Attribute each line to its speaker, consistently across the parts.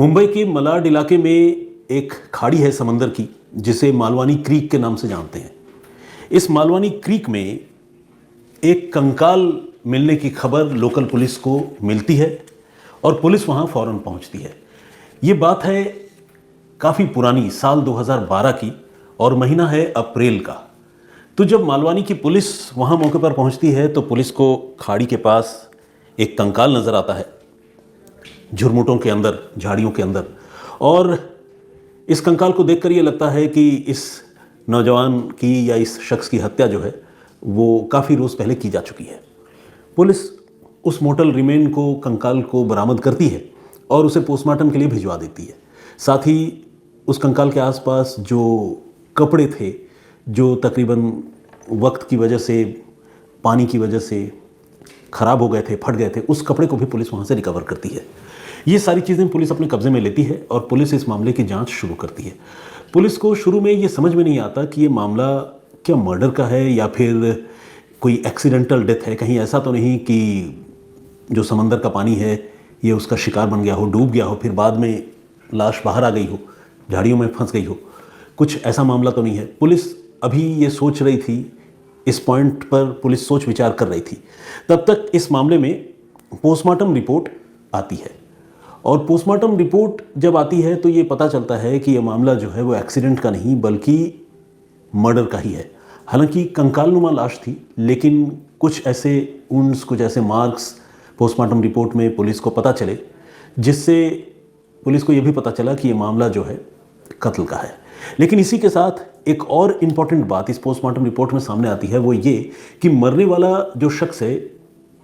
Speaker 1: मुंबई के मलाड इलाके में एक खाड़ी है समंदर की, जिसे मालवानी क्रीक के नाम से जानते हैं। इस मालवानी क्रीक में एक कंकाल मिलने की खबर लोकल पुलिस को मिलती है और पुलिस वहां फौरन पहुंचती है। ये बात है काफ़ी पुरानी, साल 2012 की, और महीना है अप्रैल का। तो जब मालवानी की पुलिस वहां मौके पर पहुंचती है तो पुलिस को खाड़ी के पास एक कंकाल नज़र आता है, झुरमुटों के अंदर, झाड़ियों के अंदर। और इस कंकाल को देखकर ये लगता है कि इस नौजवान की या इस शख्स की हत्या जो है वो काफ़ी रोज़ पहले की जा चुकी है। पुलिस उस मोर्टल रिमेन को, कंकाल को बरामद करती है और उसे पोस्टमार्टम के लिए भिजवा देती है। साथ ही उस कंकाल के आसपास जो कपड़े थे, जो तकरीबन वक्त की वजह से, पानी की वजह से ख़राब हो गए थे, फट गए थे, उस कपड़े को भी पुलिस वहाँ से रिकवर करती है। ये सारी चीज़ें पुलिस अपने कब्जे में लेती है और पुलिस इस मामले की जांच शुरू करती है। पुलिस को शुरू में ये समझ में नहीं आता कि ये मामला क्या मर्डर का है या फिर कोई एक्सीडेंटल डेथ है। कहीं ऐसा तो नहीं कि जो समंदर का पानी है ये उसका शिकार बन गया हो, डूब गया हो, फिर बाद में लाश बाहर आ गई हो, झाड़ियों में फंस गई हो। कुछ ऐसा मामला तो नहीं है। पुलिस अभी ये सोच रही थी, इस पॉइंट पर पुलिस सोच विचार कर रही थी। तब तक इस मामले में पोस्टमार्टम रिपोर्ट आती है और पोस्टमार्टम रिपोर्ट जब आती है तो ये पता चलता है कि ये मामला जो है वो एक्सीडेंट का नहीं बल्कि मर्डर का ही है। हालांकि कंकालनुमा लाश थी, लेकिन कुछ ऐसे वुंड्स, कुछ ऐसे मार्क्स पोस्टमार्टम रिपोर्ट में पुलिस को पता चले, जिससे पुलिस को ये भी पता चला कि ये मामला जो है कत्ल का है। लेकिन इसी के साथ एक और इम्पॉर्टेंट बात इस पोस्टमार्टम रिपोर्ट में सामने आती है, वो ये कि मरने वाला जो शख्स है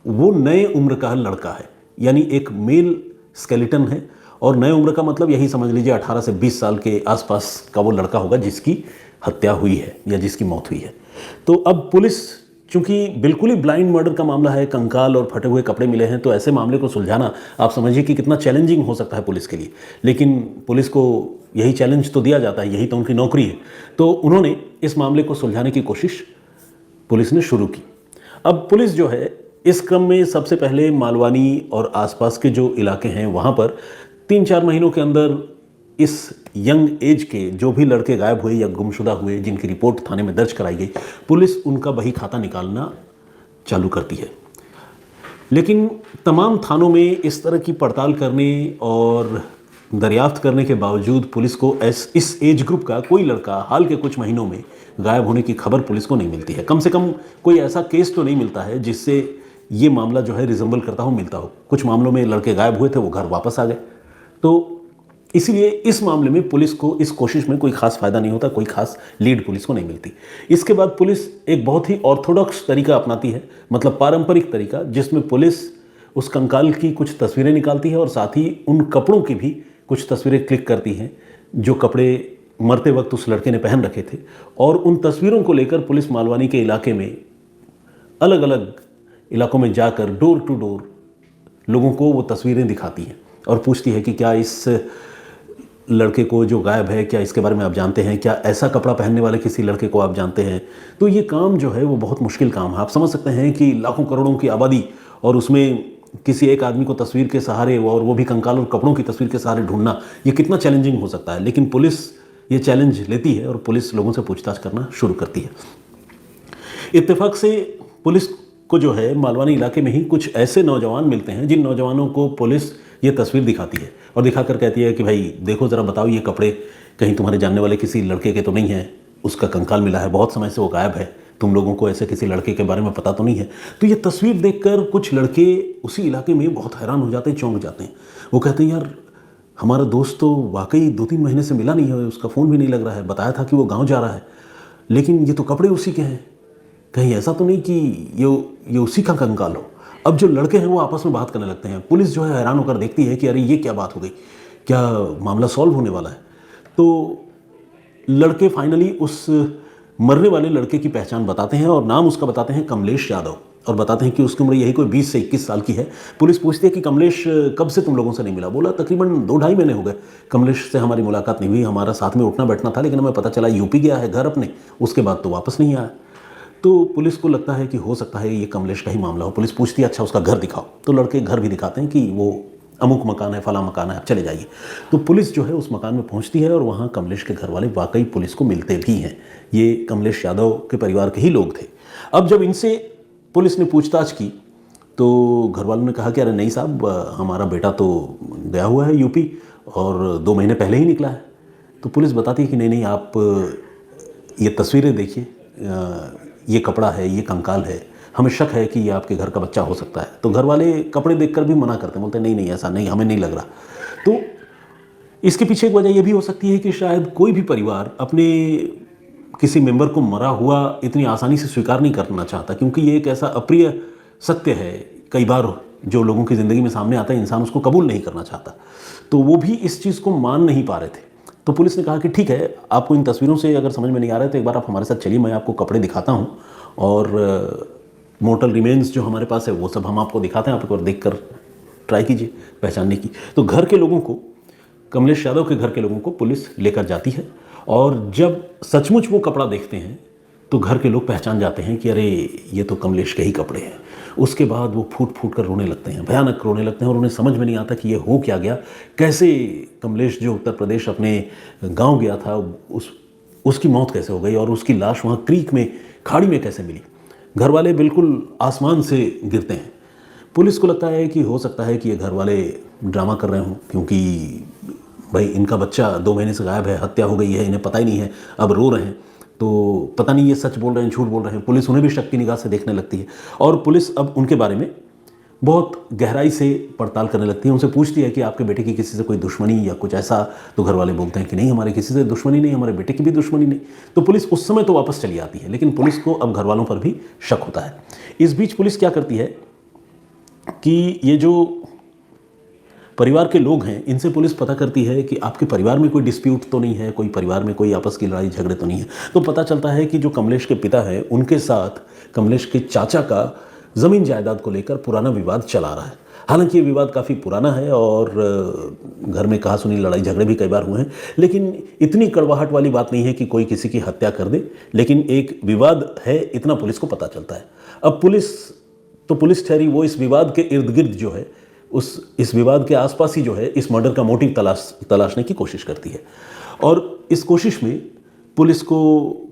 Speaker 1: वो नए उम्र का लड़का है, यानी एक मेल स्केलेटन है। और नए उम्र का मतलब यही समझ लीजिए 18 से 20 साल के आसपास का वो लड़का होगा जिसकी हत्या हुई है या जिसकी मौत हुई है। तो अब पुलिस, चूंकि बिल्कुल ही ब्लाइंड मर्डर का मामला है, कंकाल और फटे हुए कपड़े मिले हैं, तो ऐसे मामले को सुलझाना आप समझिए कि कितना चैलेंजिंग हो सकता है पुलिस के लिए। लेकिन पुलिस को यही चैलेंज तो दिया जाता है, यही तो उनकी नौकरी है। तो उन्होंने इस मामले को सुलझाने की कोशिश पुलिस ने शुरू की। अब पुलिस जो है इस क्रम में सबसे पहले मालवानी और आसपास के जो इलाके हैं वहाँ पर 3-4 महीनों के अंदर इस यंग एज के जो भी लड़के गायब हुए या गुमशुदा हुए, जिनकी रिपोर्ट थाने में दर्ज कराई गई, पुलिस उनका बही खाता निकालना चालू करती है। लेकिन तमाम थानों में इस तरह की पड़ताल करने और दरियाफ्त करने के बावजूद पुलिस को इस एज ग्रुप का कोई लड़का हाल के कुछ महीनों में गायब होने की खबर पुलिस को नहीं मिलती है। कम से कम कोई ऐसा केस तो नहीं मिलता है जिससे ये मामला जो है रिजेंबल करता हो, मिलता हो। कुछ मामलों में लड़के गायब हुए थे, वो घर वापस आ गए। तो इसीलिए इस मामले में पुलिस को इस कोशिश में कोई खास फायदा नहीं होता, कोई खास लीड पुलिस को नहीं मिलती। इसके बाद पुलिस एक बहुत ही ऑर्थोडॉक्स तरीका अपनाती है, मतलब पारंपरिक तरीका, जिसमें पुलिस उस कंकाल की कुछ तस्वीरें निकालती है और साथ ही उन कपड़ों की भी कुछ तस्वीरें क्लिक करती हैं जो कपड़े मरते वक्त उस लड़के ने पहन रखे थे। और उन तस्वीरों को लेकर पुलिस मालवानी के इलाके में, अलग अलग इलाकों में जाकर डोर टू डोर लोगों को वो तस्वीरें दिखाती है और पूछती है कि क्या इस लड़के को जो गायब है, क्या इसके बारे में आप जानते हैं, क्या ऐसा कपड़ा पहनने वाले किसी लड़के को आप जानते हैं। तो ये काम जो है वो बहुत मुश्किल काम है। आप समझ सकते हैं कि लाखों करोड़ों की आबादी और उसमें किसी एक आदमी को तस्वीर के सहारे, और वो भी कंकाल और कपड़ों की तस्वीर के सहारे ढूंढना, ये कितना चैलेंजिंग हो सकता है। लेकिन पुलिस ये चैलेंज लेती है और पुलिस लोगों से पूछताछ करना शुरू करती है। इत्तेफाक से पुलिस को जो है मालवानी इलाके में ही कुछ ऐसे नौजवान मिलते हैं जिन नौजवानों को पुलिस ये तस्वीर दिखाती है और दिखाकर कहती है कि भाई देखो ज़रा, बताओ ये कपड़े कहीं तुम्हारे जानने वाले किसी लड़के के तो नहीं हैं, उसका कंकाल मिला है, बहुत समय से वो गायब है, तुम लोगों को ऐसे किसी लड़के के बारे में पता तो नहीं है। तो ये तस्वीर देखकर कुछ लड़के उसी इलाके में बहुत हैरान हो जाते हैं, चौंक जाते हैं। वो कहते हैं यार, हमारा दोस्त तो वाकई 2-3 महीने से मिला नहीं है, उसका फ़ोन भी नहीं लग रहा है, बताया था कि वो गाँव जा रहा है, लेकिन ये तो कपड़े उसी के हैं, कहीं ऐसा तो नहीं कि ये उसी का कंकाल हो। अब जो लड़के हैं वो आपस में बात करने लगते हैं। पुलिस जो है हैरान होकर देखती है कि अरे ये क्या बात हो गई, क्या मामला सॉल्व होने वाला है। तो लड़के फाइनली उस मरने वाले लड़के की पहचान बताते हैं और नाम उसका बताते हैं कमलेश यादव, और बताते हैं कि उसकी उम्र यही कोई 20 से 21 साल की है। पुलिस पूछती है कि कमलेश कब से तुम लोगों से नहीं मिला। बोला तकरीबन 2-2.5 महीने हो गए कमलेश से हमारी मुलाकात नहीं हुई, हमारा साथ में उठना बैठना था, लेकिन हमें पता चला यूपी गया है घर अपने, उसके बाद तो वापस नहीं आया। तो पुलिस को लगता है कि हो सकता है ये कमलेश का ही मामला हो। पुलिस पूछती है अच्छा उसका घर दिखाओ, तो लड़के घर भी दिखाते हैं कि वो अमुक मकान है, फला मकान है, आप चले जाइए। तो पुलिस जो है उस मकान में पहुंचती है और वहाँ कमलेश के घर वाले वाकई पुलिस को मिलते भी हैं। ये कमलेश यादव के परिवार के ही लोग थे। अब जब इनसे पुलिस ने पूछताछ की तो घर वालों ने कहा कि अरे नहीं साहब, हमारा बेटा तो गया हुआ है यूपी और 2 महीने पहले ही निकला है। तो पुलिस बताती है कि नहीं नहीं, आप ये तस्वीरें देखिए, ये कपड़ा है, ये कंकाल है, हमें शक है कि ये आपके घर का बच्चा हो सकता है। तो घर वाले कपड़े देखकर भी मना करते हैं, बोलते हैं नहीं नहीं, ऐसा नहीं, हमें नहीं लग रहा। तो इसके पीछे एक वजह यह भी हो सकती है कि शायद कोई भी परिवार अपने किसी मेंबर को मरा हुआ इतनी आसानी से स्वीकार नहीं करना चाहता, क्योंकि ये एक ऐसा अप्रिय सत्य है, कई बार जो लोगों की ज़िंदगी में सामने आता है इंसान उसको कबूल नहीं करना चाहता। तो वो भी इस चीज़ को मान नहीं पा रहे थे। तो पुलिस ने कहा कि ठीक है, आपको इन तस्वीरों से अगर समझ में नहीं आ रहा है तो एक बार आप हमारे साथ चलिए, मैं आपको कपड़े दिखाता हूँ और मोर्टल रिमेन्स जो हमारे पास है वो सब हम आपको दिखाते हैं, आप एक बार देख कर ट्राई कीजिए पहचानने की। तो घर के लोगों को, कमलेश यादव के घर के लोगों को पुलिस लेकर जाती है और जब सचमुच वो कपड़ा देखते हैं तो घर के लोग पहचान जाते हैं कि अरे ये तो कमलेश के ही कपड़े हैं। उसके बाद वो फूट फूट कर रोने लगते हैं, भयानक रोने लगते हैं और उन्हें समझ में नहीं आता कि ये हो क्या गया, कैसे कमलेश जो उत्तर प्रदेश अपने गांव गया था उसकी मौत कैसे हो गई और उसकी लाश वहाँ क्रीक में, खाड़ी में कैसे मिली। घर वाले बिल्कुल आसमान से गिरते हैं। पुलिस को लगता है कि हो सकता है कि ये घर वाले ड्रामा कर रहे हों, क्योंकि भाई इनका बच्चा 2 महीने से गायब है, हत्या हो गई है, इन्हें पता ही नहीं है, अब रो रहे हैं, तो पता नहीं ये सच बोल रहे हैं झूठ बोल रहे हैं। पुलिस उन्हें भी शक की निगाह से देखने लगती है और पुलिस अब उनके बारे में बहुत गहराई से पड़ताल करने लगती है। उनसे पूछती है कि आपके बेटे की किसी से कोई दुश्मनी या कुछ ऐसा। तो घर वाले बोलते हैं कि नहीं, हमारे किसी से दुश्मनी नहीं, हमारे बेटे की भी दुश्मनी नहीं। तो पुलिस उस समय तो वापस चली आती है, लेकिन पुलिस को अब घर वालों पर भी शक होता है। इस बीच पुलिस क्या करती है कि ये जो परिवार के लोग हैं इनसे पुलिस पता करती है कि आपके परिवार में कोई डिस्प्यूट तो नहीं है, कोई परिवार में कोई आपस की लड़ाई झगड़े तो नहीं है। तो पता चलता है कि जो कमलेश के पिता हैं उनके साथ कमलेश के चाचा का ज़मीन जायदाद को लेकर पुराना विवाद चला रहा है। हालांकि ये विवाद काफ़ी पुराना है और घर में कहा सुनी लड़ाई झगड़े भी कई बार हुए हैं, लेकिन इतनी कड़वाहट वाली बात नहीं है कि कोई किसी की हत्या कर दे, लेकिन एक विवाद है इतना पुलिस को पता चलता है। अब पुलिस ठहरी वो इस विवाद के इर्द गिर्द जो है, इस विवाद के आसपास ही जो है इस मर्डर का मोटिव तलाशने की कोशिश करती है। और इस कोशिश में पुलिस को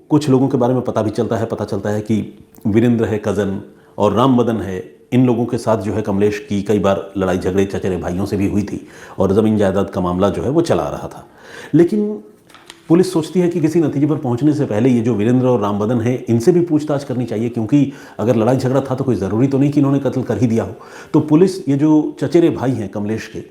Speaker 1: कुछ लोगों के बारे में पता भी चलता है। पता चलता है कि वीरेंद्र है कज़न और राम मदन है, इन लोगों के साथ जो है कमलेश की कई बार लड़ाई झगड़े चचेरे भाइयों से भी हुई थी और ज़मीन जायदाद का मामला जो है वो चला रहा था। लेकिन पुलिस सोचती है कि किसी नतीजे पर पहुंचने से पहले ये जो वीरेंद्र और राम मदन है इनसे भी पूछताछ करनी चाहिए, क्योंकि अगर लड़ाई झगड़ा था तो कोई ज़रूरी तो नहीं कि इन्होंने कत्ल कर ही दिया हो। तो पुलिस ये जो चचेरे भाई हैं कमलेश के,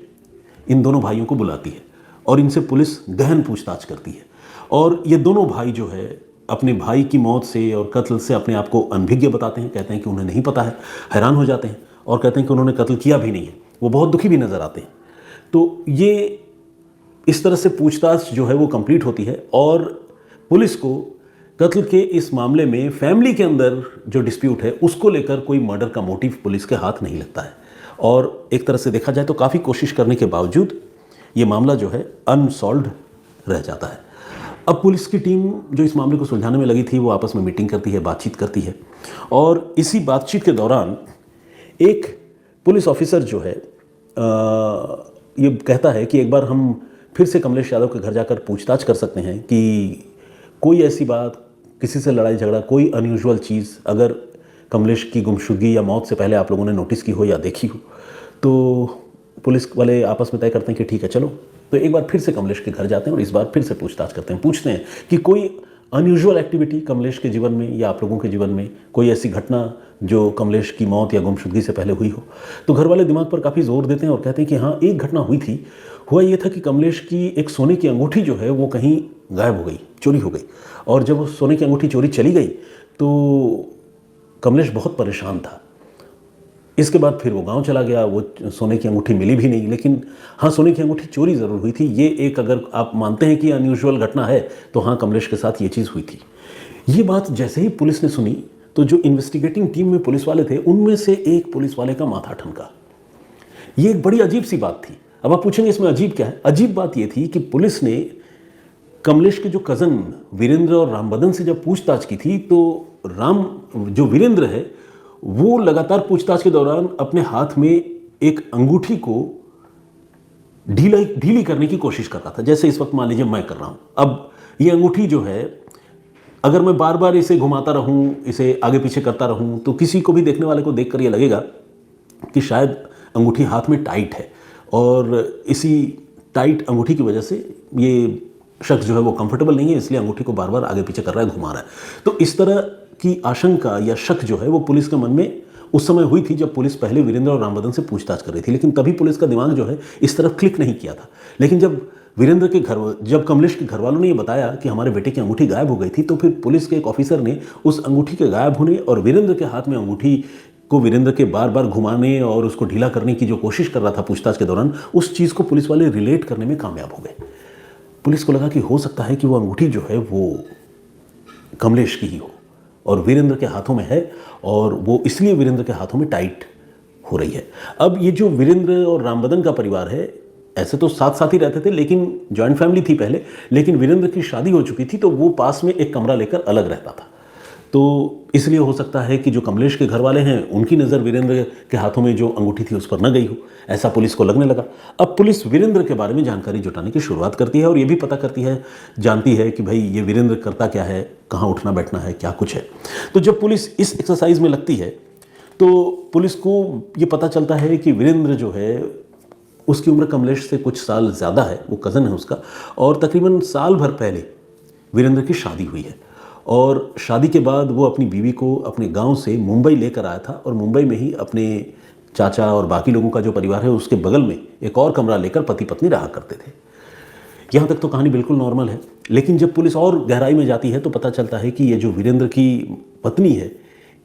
Speaker 1: इन दोनों भाइयों को बुलाती है और इनसे पुलिस गहन पूछताछ करती है। और ये दोनों भाई जो है अपने भाई की मौत से और कत्ल से अपने आप को अनभिज्ञ बताते हैं, कहते हैं कि उन्हें नहीं पता है, हैरान हो जाते हैं और कहते हैं कि उन्होंने कत्ल किया भी नहीं है। वो बहुत दुखी भी नज़र आते हैं। तो ये इस तरह से पूछताछ जो है वो कंप्लीट होती है और पुलिस को कत्ल के इस मामले में फैमिली के अंदर जो डिस्प्यूट है उसको लेकर कोई मर्डर का मोटिव पुलिस के हाथ नहीं लगता है। और एक तरह से देखा जाए तो काफ़ी कोशिश करने के बावजूद ये मामला जो है अनसॉल्व्ड रह जाता है। अब पुलिस की टीम जो इस मामले को सुलझाने में लगी थी वो आपस में मीटिंग करती है, बातचीत करती है और इसी बातचीत के दौरान एक पुलिस ऑफिसर जो है ये कहता है कि एक बार हम फिर से कमलेश यादव के घर जाकर पूछताछ कर सकते हैं कि कोई ऐसी बात, किसी से लड़ाई झगड़ा, कोई अनयूजुअल चीज़ अगर कमलेश की गुमशुदगी या मौत से पहले आप लोगों ने नोटिस की हो या देखी हो। तो पुलिस वाले आपस में तय करते हैं कि ठीक है चलो। तो एक बार फिर से कमलेश के घर जाते हैं और इस बार फिर से पूछताछ करते हैं, पूछते हैं कि कोई अनयूजुअल एक्टिविटी कमलेश के जीवन में या आप लोगों के जीवन में, कोई ऐसी घटना जो कमलेश की मौत या गुमशुदगी से पहले हुई हो। तो घर वाले दिमाग पर काफ़ी जोर देते हैं और कहते हैं कि हाँ, एक घटना हुई थी। हुआ ये था कि कमलेश की एक सोने की अंगूठी जो है वो कहीं गायब हो गई, चोरी हो गई। और जब वो सोने की अंगूठी चोरी चली गई तो कमलेश बहुत परेशान था। इसके बाद फिर वो गांव चला गया, वो सोने की अंगूठी मिली भी नहीं। लेकिन हाँ, सोने की अंगूठी चोरी ज़रूर हुई थी। ये एक, अगर आप मानते हैं कि अनयूजुअल घटना है तो हाँ, कमलेश के साथ ये चीज़ हुई थी। ये बात जैसे ही पुलिस ने सुनी तो जो इन्वेस्टिगेटिंग टीम में पुलिस वाले थे उनमें से एक पुलिस वाले का माथा ठनका। ये एक बड़ी अजीब सी बात थी। अब आप पूछेंगे इसमें अजीब क्या है? अजीब बात ये थी कि पुलिस ने कमलेश के जो कज़न वीरेंद्र और राम मदन से जब पूछताछ की थी तो जो वीरेंद्र है वो लगातार पूछताछ के दौरान अपने हाथ में एक अंगूठी को ढीली करने की कोशिश कर रहा था, जैसे इस वक्त मान लीजिए मैं कर रहा हूं। अब ये अंगूठी जो है, अगर मैं बार बार इसे घुमाता रहूं, इसे आगे पीछे करता रहूं, तो किसी को भी, देखने वाले को देखकर ये लगेगा कि शायद अंगूठी हाथ में टाइट है, और इसी टाइट अंगूठी की वजह से ये शख्स जो है वो कंफर्टेबल नहीं है, इसलिए अंगूठी को बार बार आगे पीछे कर रहा है, घुमा रहा है। तो इस तरह की आशंका या शक जो है वो पुलिस के मन में उस समय हुई थी, जब पुलिस पहले वीरेंद्र और रामबदन से पूछताछ कर रही थी। लेकिन तभी पुलिस का दिमाग जो है इस तरफ क्लिक नहीं किया था। लेकिन जब कमलेश के घर वालों ने ये बताया कि हमारे बेटे की अंगूठी गायब हो गई थी, तो फिर पुलिस के एक ऑफिसर ने उस अंगूठी के गायब होने और वीरेंद्र के हाथ में अंगूठी को वीरेंद्र के बार बार घुमाने और उसको ढीला करने की जो कोशिश कर रहा था पूछताछ के दौरान, उस चीज़ को पुलिस वाले रिलेट करने में कामयाब हो गए। पुलिस को लगा कि हो सकता है कि वो अंगूठी जो है वो कमलेश की ही हो और वीरेंद्र के हाथों में है, और वो इसलिए वीरेंद्र के हाथों में टाइट हो रही है। अब ये जो वीरेंद्र और रामबदन का परिवार है, ऐसे तो साथ साथ ही रहते थे, लेकिन जॉइंट फैमिली थी पहले, लेकिन वीरेंद्र की शादी हो चुकी थी, तो वो पास में एक कमरा लेकर अलग रहता था। तो इसलिए हो सकता है कि जो कमलेश के घर वाले हैं, उनकी नज़र वीरेंद्र के हाथों में जो अंगूठी थी उस पर न गई हो, ऐसा पुलिस को लगने लगा। अब पुलिस वीरेंद्र के बारे में जानकारी जुटाने की शुरुआत करती है और ये भी पता करती है, जानती है कि भाई ये वीरेंद्र करता क्या है, कहाँ उठना बैठना है, क्या कुछ है। तो जब पुलिस इस एक्सरसाइज में लगती है तो पुलिस को ये पता चलता है कि वीरेंद्र जो है, उसकी उम्र कमलेश से कुछ साल ज़्यादा है, वो कज़न है उसका, और तकरीबन साल भर पहले वीरेंद्र की शादी हुई है। और शादी के बाद वो अपनी बीवी को अपने गांव से मुंबई लेकर आया था, और मुंबई में ही अपने चाचा और बाकी लोगों का जो परिवार है उसके बगल में एक और कमरा लेकर पति पत्नी रहा करते थे। यहाँ तक तो कहानी बिल्कुल नॉर्मल है। लेकिन जब पुलिस और गहराई में जाती है तो पता चलता है कि ये जो वीरेंद्र की पत्नी है,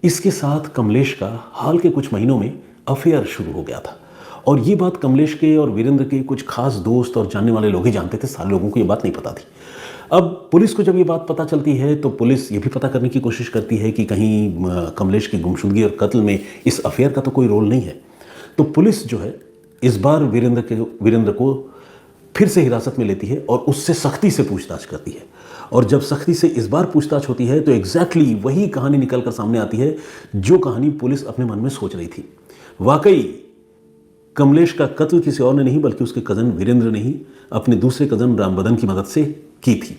Speaker 1: इसके साथ कमलेश का हाल के कुछ महीनों में अफेयर शुरू हो गया था। और ये बात कमलेश के और वीरेंद्र के कुछ खास दोस्त और जानने वाले लोग ही जानते थे, सारे लोगों को ये बात नहीं पता थी। अब पुलिस को जब ये बात पता चलती है तो पुलिस ये भी पता करने की कोशिश करती है कि कहीं कमलेश की गुमशुदगी और कत्ल में इस अफेयर का तो कोई रोल नहीं है। तो पुलिस जो है इस बार वीरेंद्र को फिर से हिरासत में लेती है और उससे सख्ती से पूछताछ करती है। और जब सख्ती से इस बार पूछताछ होती है तो एग्जैक्टली वही कहानी निकल कर सामने आती है जो कहानी पुलिस अपने मन में सोच रही थी। वाकई कमलेश का कत्ल किसी और ने नहीं बल्कि उसके कज़न वीरेंद्र ने ही अपने दूसरे कज़न रामबदन की मदद से की थी।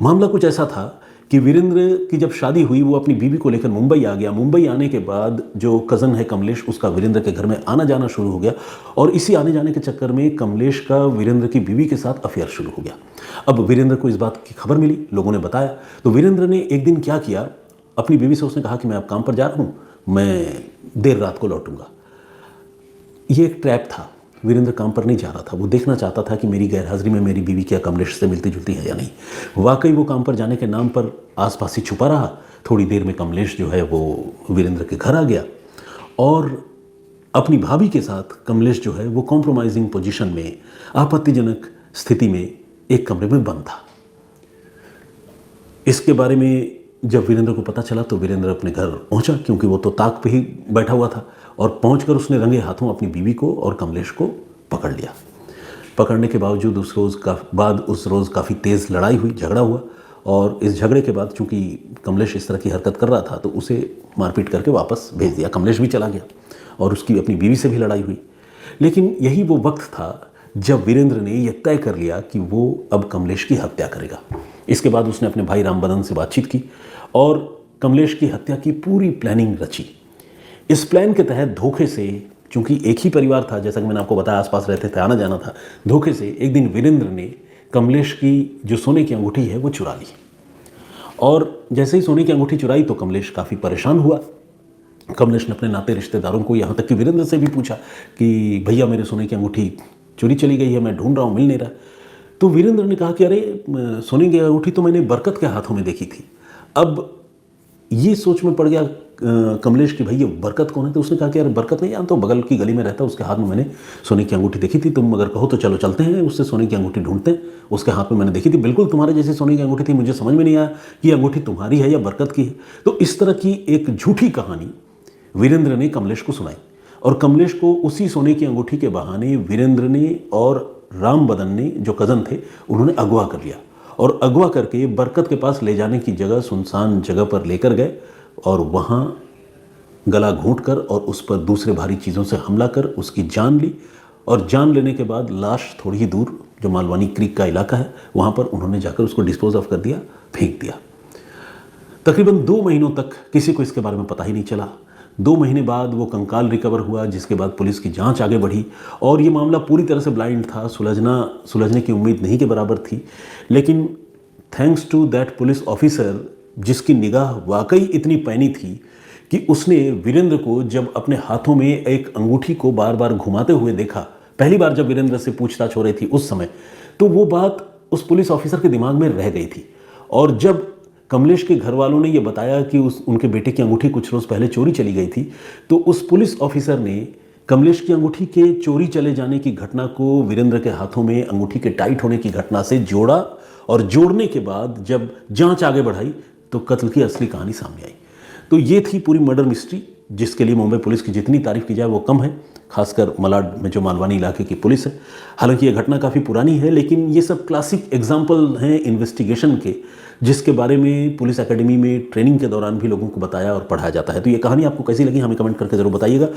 Speaker 1: मामला कुछ ऐसा था कि वीरेंद्र की जब शादी हुई, वो अपनी बीवी को लेकर मुंबई आ गया। मुंबई आने के बाद जो कज़न है कमलेश, उसका वीरेंद्र के घर में आना जाना शुरू हो गया, और इसी आने जाने के चक्कर में कमलेश का वीरेंद्र की बीवी के साथ अफेयर शुरू हो गया। अब वीरेंद्र को इस बात की खबर मिली, लोगों ने बताया, तो वीरेंद्र ने एक दिन क्या किया, अपनी बीवी से उसने कहा कि मैं अब काम पर जा रहा हूँ, मैं देर रात को लौटूंगा। ये एक ट्रैप था। वीरेंद्र काम पर नहीं जा रहा था, वो देखना चाहता था कि मेरी गैरहाजिरी में मेरी बीवी क्या कमलेश से मिलती जुलती है या नहीं। वाकई वो काम पर जाने के नाम पर आसपास ही छुपा रहा। थोड़ी देर में कमलेश जो है वो वीरेंद्र के घर आ गया, और अपनी भाभी के साथ कमलेश जो है वो कॉम्प्रोमाइजिंग पोजीशन में, आपत्तिजनक स्थिति में एक कमरे में बंद था। इसके बारे में जब वीरेंद्र को पता चला तो वीरेंद्र अपने घर पहुंचा, क्योंकि वो तो ताक पे ही बैठा हुआ था, और पहुंचकर उसने रंगे हाथों अपनी बीवी को और कमलेश को पकड़ लिया। पकड़ने के बावजूद उस रोज़ काफ़ी तेज़ लड़ाई हुई, झगड़ा हुआ, और इस झगड़े के बाद चूंकि कमलेश इस तरह की हरकत कर रहा था तो उसे मारपीट करके वापस भेज दिया। कमलेश भी चला गया और उसकी अपनी बीवी से भी लड़ाई हुई। लेकिन यही वो वक्त था जब वीरेंद्र ने यह तय कर लिया कि वो अब कमलेश की हत्या करेगा। इसके बाद उसने अपने भाई रामबदन से बातचीत की और कमलेश की हत्या की पूरी प्लानिंग रची। इस प्लान के तहत धोखे से, चूंकि एक ही परिवार था, जैसा कि मैंने आपको बताया, आसपास रहते थे, आना जाना था, धोखे से एक दिन वीरेंद्र ने कमलेश की जो सोने की अंगूठी है वो चुरा ली। और जैसे ही सोने की अंगूठी चुराई तो कमलेश काफ़ी परेशान हुआ। कमलेश ने अपने नाते रिश्तेदारों को, यहाँ तक कि वीरेंद्र से भी पूछा कि भैया मेरे सोने की अंगूठी चोरी चली गई है, मैं ढूंढ रहा हूँ, मिल नहीं रहा। तो वीरेंद्र ने कहा कि अरे सोने की अंगूठी तो मैंने बरकत के हाथों में देखी थी। अब ये सोच में पड़ गया कमलेश कि भाई ये बरकत कौन है। तो उसने कहा कि यार बरकत नहीं जानता, तो बगल की गली में रहता, उसके हाथ में मैंने सोने की अंगूठी देखी थी, तुम अगर कहो तो चलो चलते हैं, उससे सोने की अंगूठी ढूंढते हैं। उसके हाथ में मैंने देखी थी, बिल्कुल तुम्हारे जैसी सोने की अंगूठी थी, मुझे समझ में नहीं आया कि अंगूठी तुम्हारी है या बरकत की है। तो इस तरह की एक झूठी कहानी वीरेंद्र ने कमलेश को सुनाई, और कमलेश को उसी सोने की अंगूठी के बहाने वीरेंद्र ने और रामबदन ने, जो कज़न थे, उन्होंने अगवा कर लिया, और अगवा करके बरकत के पास ले जाने की जगह, सुनसान जगह पर लेकर गए, और वहाँ गला घोंट कर और उस पर दूसरे भारी चीज़ों से हमला कर उसकी जान ली, और जान लेने के बाद लाश थोड़ी ही दूर जो मालवानी क्रीक का इलाका है वहाँ पर उन्होंने जाकर उसको डिस्पोज ऑफ कर दिया, फेंक दिया। तकरीबन 2 महीनों तक किसी को इसके बारे में पता ही नहीं चला। 2 महीने बाद वो कंकाल रिकवर हुआ, जिसके बाद पुलिस की जांच आगे बढ़ी और ये मामला पूरी तरह से ब्लाइंड था, सुलझने की उम्मीद नहीं के बराबर थी। लेकिन thanks to that police officer जिसकी निगाह वाकई इतनी पैनी थी कि उसने वीरेंद्र को जब अपने हाथों में एक अंगूठी को बार बार घुमाते हुए देखा, पहली बार जब वीरेंद्र से पूछताछ हो रही थी उस समय, तो वो बात उस पुलिस ऑफिसर के दिमाग में रह गई थी। और जब कमलेश के घर वालों ने ये बताया कि उनके बेटे की अंगूठी कुछ रोज़ पहले चोरी चली गई थी, तो उस पुलिस ऑफिसर ने कमलेश की अंगूठी के चोरी चले जाने की घटना को वीरेंद्र के हाथों में अंगूठी के टाइट होने की घटना से जोड़ा और जोड़ने के बाद जब जांच आगे बढ़ाई तो कत्ल की असली कहानी सामने आई। तो ये थी पूरी मर्डर मिस्ट्री, जिसके लिए मुंबई पुलिस की जितनी तारीफ की जाए वो कम है, खासकर मलाड में जो मालवानी इलाके की पुलिस है। हालांकि ये घटना काफ़ी पुरानी है, लेकिन ये सब क्लासिक एग्जाम्पल हैं इन्वेस्टिगेशन के, जिसके बारे में पुलिस एकेडमी में ट्रेनिंग के दौरान भी लोगों को बताया और पढ़ाया जाता है। तो ये कहानी आपको कैसी लगी हमें कमेंट करके ज़रूर बताइएगा।